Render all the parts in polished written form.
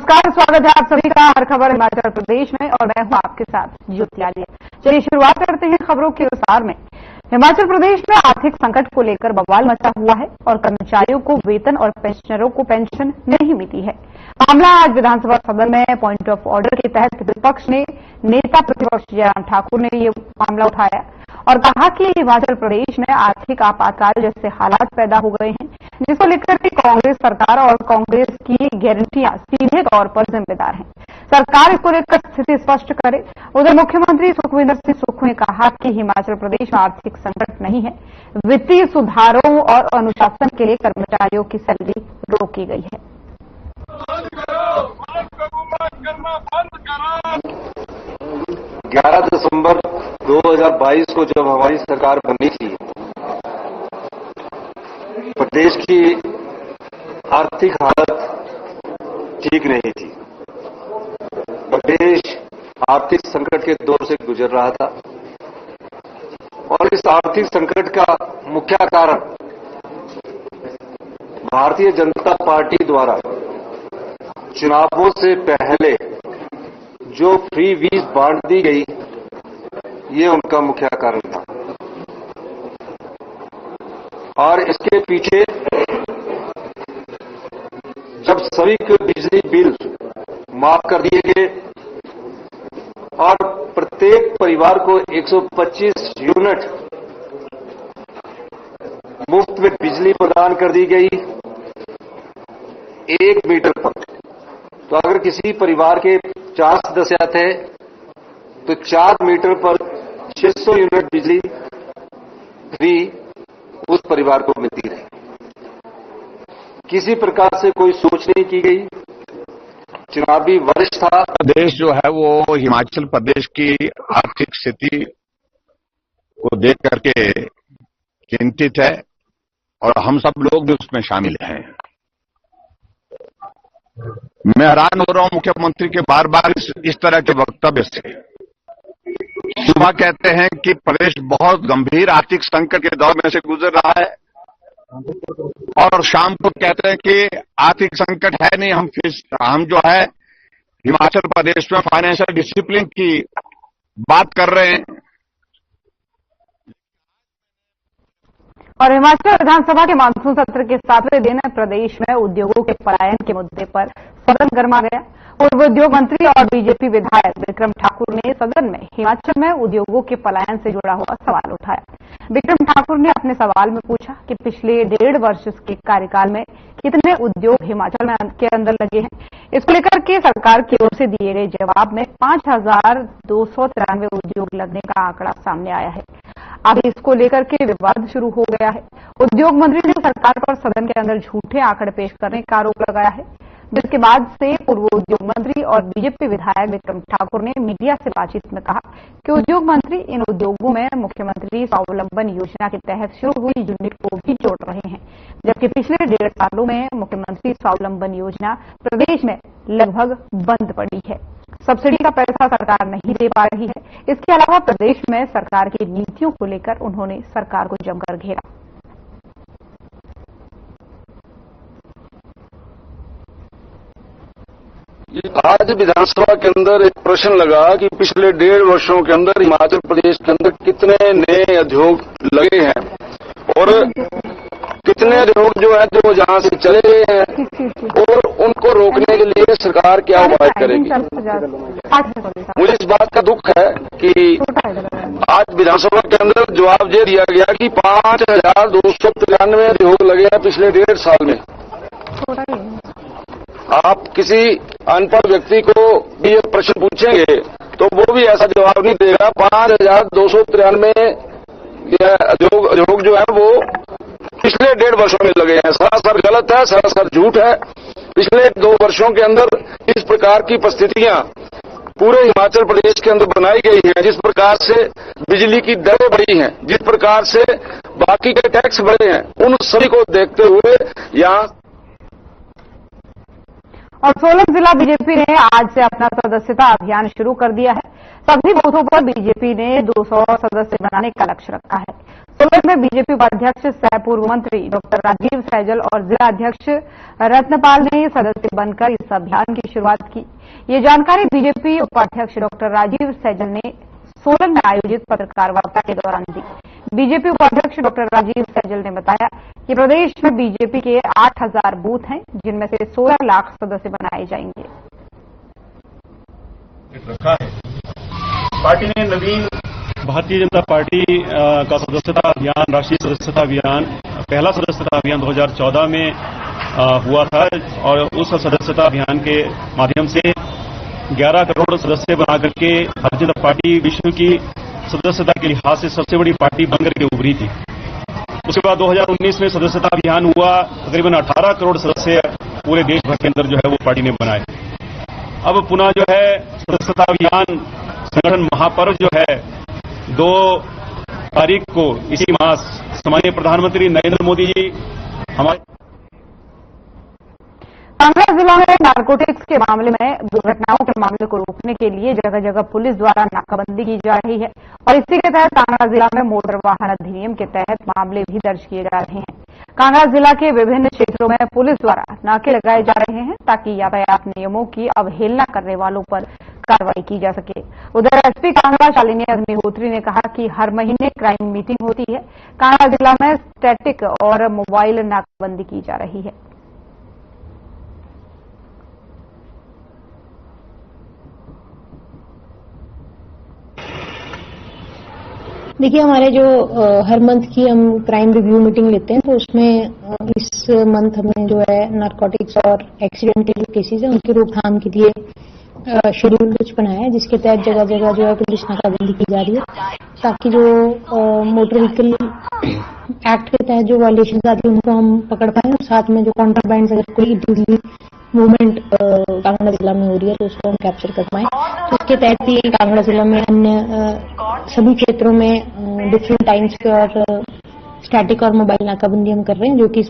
नमस्कार, स्वागत है आप सभी का हर खबर हिमाचल प्रदेश में और मैं हूं आपके साथ ज्योति आलिया। चलिए शुरुआत करते हैं खबरों के विस्तार में। हिमाचल प्रदेश में आर्थिक संकट को लेकर बवाल मचा हुआ है और कर्मचारियों को वेतन और पेंशनरों को पेंशन नहीं मिली है। मामला आज विधानसभा सदन में पॉइंट ऑफ ऑर्डर के तहत विपक्ष ने नेता प्रतिपक्ष जयराम ठाकुर ने ये मामला उठाया और कहा कि हिमाचल प्रदेश में आर्थिक आपातकाल जैसे हालात पैदा हो गए हैं, जिसको लेकर के कांग्रेस सरकार और कांग्रेस की गारंटियां सीधे तौर पर जिम्मेदार हैं। सरकार इसको लेकर स्थिति स्पष्ट करे। उधर मुख्यमंत्री सुखविंदर सिंह सुक्खू ने कहा कि हिमाचल प्रदेश में आर्थिक संकट नहीं है, वित्तीय सुधारों और अनुशासन के लिए कर्मचारियों की सैलरी रोकी गई है। 11 दिसंबर 2022 को जब हमारी सरकार बनी थी, प्रदेश की आर्थिक हालत ठीक नहीं थी। प्रदेश आर्थिक संकट के दौर से गुजर रहा था और इस आर्थिक संकट का मुख्य कारण भारतीय जनता पार्टी द्वारा चुनावों से पहले जो फ्री वीज बांट दी गई, ये उनका मुख्य कारण था। और इसके पीछे जब सभी के बिजली बिल माफ कर दिए गए और प्रत्येक परिवार को 125 यूनिट मुफ्त में बिजली प्रदान कर दी गई 1 मीटर पर, तो अगर किसी परिवार के 4 सदस्य थे तो 4 मीटर पर 600 यूनिट बिजली फ्री उस परिवार को मिलती रही। किसी प्रकार से कोई सोच नहीं की गई। चुनावी वर्ष था। प्रदेश जो है वो हिमाचल प्रदेश की आर्थिक स्थिति को देख करके चिंतित है और हम सब लोग भी उसमें शामिल हैं। मैं हैरान हो रहा हूं मुख्यमंत्री के बार बार इस तरह के वक्तव्य से। सुबह कहते हैं कि प्रदेश बहुत गंभीर आर्थिक संकट के दौर में से गुजर रहा है और शाम को कहते हैं कि आर्थिक संकट है नहीं, हम जो है हिमाचल प्रदेश में फाइनेंशियल डिसिप्लिन की बात कर रहे हैं। और हिमाचल विधानसभा के मानसून सत्र के 7वें दिन प्रदेश में उद्योगों के पलायन के मुद्दे पर सदन गर्मा गया। पूर्व उद्योग मंत्री और बीजेपी विधायक विक्रम ठाकुर ने सदन में हिमाचल में उद्योगों के पलायन से जुड़ा हुआ सवाल उठाया। विक्रम ठाकुर ने अपने सवाल में पूछा कि पिछले 1.5 वर्ष के कार्यकाल में कितने उद्योग हिमाचल में के अंदर लगे हैं। इसको लेकर के सरकार की ओर से दिए गए जवाब में 5,293 उद्योग लगने का आंकड़ा सामने आया है। अब इसको लेकर के विवाद शुरू हो गया है। उद्योग मंत्री ने सरकार पर सदन के अंदर झूठे आंकड़े पेश करने का आरोप लगाया है, जिसके बाद से पूर्व उद्योग मंत्री और बीजेपी विधायक विक्रम ठाकुर ने मीडिया से बातचीत में कहा कि उद्योग मंत्री इन उद्योगों में मुख्यमंत्री स्वावलंबन योजना के तहत शुरू हुई यूनिट को भी जोड़ रहे हैं, जबकि पिछले 1.5 सालों में मुख्यमंत्री स्वावलंबन योजना प्रदेश में लगभग बंद पड़ी है। सब्सिडी का पैसा सरकार नहीं दे पा रही है। इसके अलावा प्रदेश में सरकार की नीतियों को लेकर उन्होंने सरकार को जमकर घेरा। आज विधानसभा के अंदर एक प्रश्न लगा कि पिछले 1.5 वर्षों के अंदर हिमाचल प्रदेश के अंदर कितने नए उद्योग लगे हैं और कितने उद्योग जो है जो जहां से चले गए हैं और उनको रोकने के लिए सरकार क्या उपाय करेगी। मुझे इस बात का दुख है कि आज विधानसभा के अंदर जवाब ये दिया गया कि 5,293 उद्योग लगे हैं पिछले 1.5 साल में। आप किसी अनपढ़ व्यक्ति को भी ये प्रश्न पूछेंगे तो वो भी ऐसा जवाब नहीं देगा। 5,293 उद्योग जो है वो पिछले 1.5 वर्षों में लगे हैं। सरासर गलत है, सरासर झूठ है। पिछले 2 वर्षों के अंदर इस प्रकार की परिस्थितियां पूरे हिमाचल प्रदेश के अंदर बनाई गई हैं, जिस प्रकार से बिजली की दरें बढ़ी हैं, जिस प्रकार से बाकी के टैक्स बढ़े हैं, उन सभी को देखते हुए यहाँ और सोलन जिला बीजेपी ने आज से अपना सदस्यता अभियान शुरू कर दिया है। सभी बूथों पर बीजेपी ने 200 सदस्य बनाने का लक्ष्य रखा है। सोलन में बीजेपी उपाध्यक्ष सह पूर्व मंत्री डॉक्टर राजीव सैजल और जिला अध्यक्ष रत्नपाल ने सदस्य बनकर इस अभियान की शुरुआत की। ये जानकारी बीजेपी उपाध्यक्ष डॉक्टर राजीव सैजल ने सोलन में आयोजित पत्रकार वार्ता के दौरान दी। बीजेपी उपाध्यक्ष डॉक्टर राजीव सैजल ने बताया कि प्रदेश में बीजेपी के 8000 बूथ हैं, जिनमें से 16 लाख सदस्य बनाए जाएंगे। रखा है पार्टी ने नवीन भारतीय जनता पार्टी का सदस्यता अभियान, राष्ट्रीय सदस्यता अभियान, पहला सदस्यता अभियान 2014 में हुआ था और उस सदस्यता अभियान के माध्यम से 11 करोड़ सदस्य बना करके भारतीय जनता पार्टी विश्व की सदस्यता के लिहाज से सबसे बड़ी पार्टी बनकर के उभरी थी। उसके बाद 2019 में सदस्यता अभियान हुआ, तकरीबन 18 करोड़ सदस्य पूरे देश भर के अंदर जो है वो पार्टी ने बनाए। अब पुनः जो है सदस्यता अभियान संगठन महापर्व जो है 2 तारीख को इसी मास सम्माननीय प्रधानमंत्री नरेंद्र मोदी जी हमारे कांगड़ा जिला में नारकोटिक्स के मामले में दुर्घटनाओं के मामले को रोकने के लिए जगह जगह पुलिस द्वारा नाकाबंदी की जा रही है और इसी के तहत कांगड़ा जिला में मोटर वाहन अधिनियम के तहत मामले भी दर्ज किए जा रहे हैं। कांगड़ा जिला के विभिन्न क्षेत्रों में पुलिस द्वारा नाके लगाए जा रहे हैं ताकि यातायात नियमों की अवहेलना करने वालों पर कार्रवाई की जा सके। उधर एसपी कांगड़ा शालिनी अग्निहोत्री ने कहा कि हर महीने क्राइम मीटिंग होती है। कांगड़ा जिला में स्टैटिक और मोबाइल नाकाबंदी की जा रही है। देखिए, हमारे जो हर मंथ की हम क्राइम रिव्यू मीटिंग लेते हैं, तो उसमें इस मंथ हमने जो है नारकोटिक्स और एक्सीडेंटल केसेस है उनकी रोकथाम के लिए शेड्यूल कुछ बनाया है, जिसके तहत जगह जगह जो है पुलिस नाकाबंदी की जा रही है ताकि जो मोटर व्हीकल एक्ट के तहत जो वायलेशन आती है उनको हम पकड़ पाए और साथ में जो कॉन्ट्राबैंड अगर कोई इलीगली मूवमेंट कांगड़ा जिला में हो रही है तो उसको हम कैप्चर कर पाए। तो इसके तहत ही कांगड़ा जिला में अन्य सभी क्षेत्रों में डिफरेंट टाइम्स के और स्टैटिक और मोबाइल नाकाबंदी हम कर रहे हैं, जो कि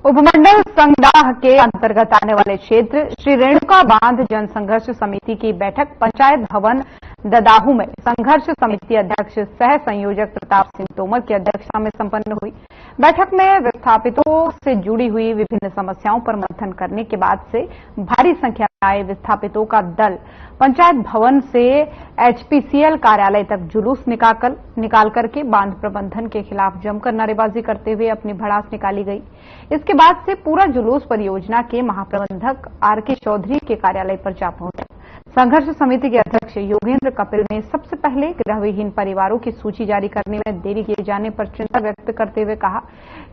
उपमंडल संगडाह के अंतर्गत आने वाले क्षेत्र श्री रेणुका बांध जनसंघर्ष समिति की बैठक पंचायत भवन ददाहू में संघर्ष समिति अध्यक्ष सह संयोजक प्रताप सिंह तोमर की अध्यक्षता में संपन्न हुई। बैठक में विस्थापितों से जुड़ी हुई विभिन्न समस्याओं पर मंथन करने के बाद से भारी संख्या में आए विस्थापितों का दल पंचायत भवन से एचपीसीएल कार्यालय तक जुलूस निकाल करके बांध प्रबंधन के खिलाफ जमकर नारेबाजी करते हुए अपनी भड़ास निकाली गई। इसके बाद से पूरा जुलूस परियोजना के महाप्रबंधक आरके चौधरी के कार्यालय पर जा पहुंचा। संघर्ष समिति के अध्यक्ष योगेंद्र कपिल ने सबसे पहले गृहविहीन परिवारों की सूची जारी करने में देरी किए जाने पर चिंता व्यक्त करते हुए कहा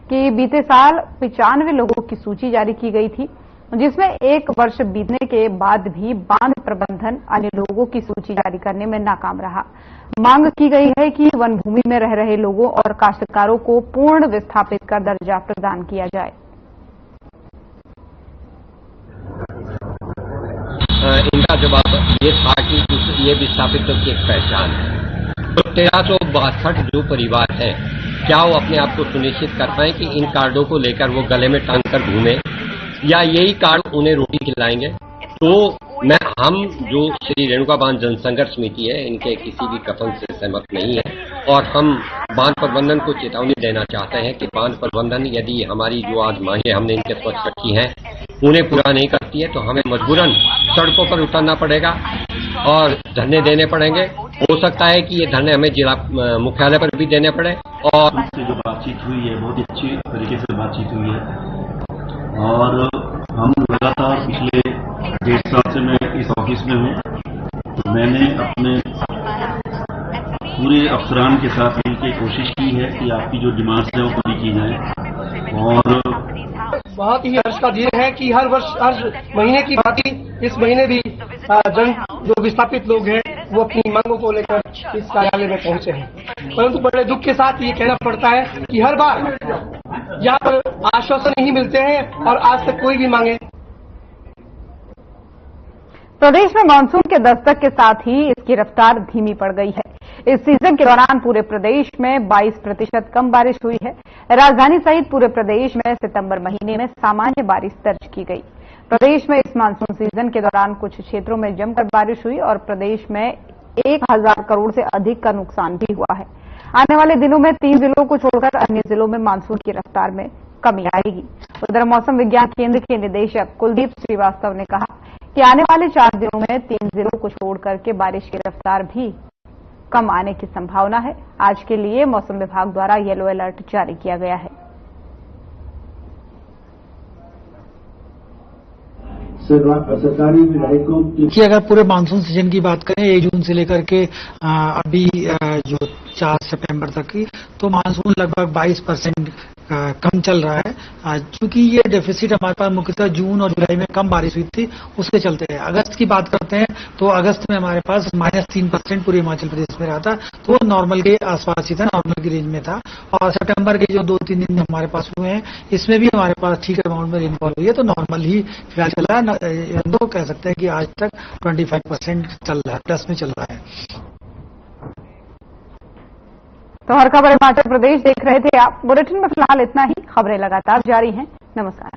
कि बीते साल 95 लोगों की सूची जारी की गई थी, जिसमें 1 वर्ष बीतने के बाद भी बांध प्रबंधन अन्य लोगों की सूची जारी करने में नाकाम रहा। मांग की गई है कि वन भूमि में रह रहे लोगों और काश्तकारों को पूर्ण विस्थापित का दर्जा प्रदान किया जाए। इनका जवाब ये था कि ये विस्थापितों की एक पहचान है। तो 1362 जो परिवार है, क्या वो अपने आप को सुनिश्चित कर पाए कि इन कार्डों को लेकर वो गले में टांग कर घूमे या यही कार्ड उन्हें रोटी खिलाएंगे? तो हम जो श्री रेणुका बांध जनसंघर्ष समिति है, इनके किसी भी कथन से सहमत नहीं है और हम बांध प्रबंधन को चेतावनी देना चाहते हैं कि बांध प्रबंधन यदि हमारी जो आज मांगे हमने इनके समक्ष रखी हैं उन्हें पूरा नहीं करती है तो हमें मजबूरन सड़कों पर उतरना पड़ेगा और धरने देने पड़ेंगे। हो सकता है कि ये धरने हमें जिला मुख्यालय पर भी देने पड़े। और जो बातचीत हुई है बहुत अच्छी तरीके से बातचीत हुई है और हम लगातार पिछले 1.5 साल से मैं इस ऑफिस में हूँ, तो मैंने अपने पूरे अफसरान के साथ मिलकर कोशिश की है कि आपकी जो डिमांड्स है वो पूरी की जाए। और बहुत ही हर्ष का दिन है कि हर महीने की भांति इस महीने भी जो विस्थापित लोग हैं वो अपनी मांगों को लेकर इस कार्यालय में पहुंचे हैं। परंतु बड़े दुख के साथ ये कहना पड़ता है कि हर बार यहाँ पर आश्वासन नहीं मिलते हैं और आज तक कोई भी मांगे। प्रदेश में मानसून के दस्तक के साथ ही इसकी रफ्तार धीमी पड़ गई है। इस सीजन के दौरान पूरे प्रदेश में 22% कम बारिश हुई है। राजधानी सहित पूरे प्रदेश में सितंबर महीने में सामान्य बारिश दर्ज की गई। प्रदेश में इस मानसून सीजन के दौरान कुछ क्षेत्रों में जमकर बारिश हुई और प्रदेश में 1000 करोड़ से अधिक का नुकसान भी हुआ है। आने वाले दिनों में 3 जिलों को छोड़कर अन्य जिलों में मानसून की रफ्तार में कमी आएगी। उधर मौसम विज्ञान केंद्र के निदेशक कुलदीप श्रीवास्तव ने कहा कि आने वाले 4 दिनों में 3 जिलों को छोड़कर के बारिश की रफ्तार भी कम आने की संभावना है। आज के लिए मौसम विभाग द्वारा येलो अलर्ट जारी किया गया है। सरकारी विधायकों की अगर पूरे मानसून सीजन की बात करें 1 जून से लेकर के अभी जो 4 सितंबर तक की, तो मानसून लगभग 22% कम चल रहा है। चूंकि ये डेफिसिट हमारे पास मुख्यतः जून और जुलाई में कम बारिश हुई थी, उसके चलते है। अगस्त की बात करते हैं तो अगस्त में हमारे पास -3% पूरे हिमाचल प्रदेश में रहा था, तो नॉर्मल के आसपास ही था, नॉर्मल की रेंज में था। और सितंबर के जो 2-3 दिन हमारे पास हुए हैं, इसमें भी हमारे पास ठीक अमाउंट में रेनफॉल हुई है, तो नॉर्मल ही फिलहाल चल रहा है। तो कह सकते हैं कि आज तक 25% चल रहा है, प्लस में चल रहा है। तो हर खबर हिमाचल प्रदेश देख रहे थे आप। बुलेटिन में फिलहाल इतना ही। खबरें लगातार जारी हैं। नमस्कार।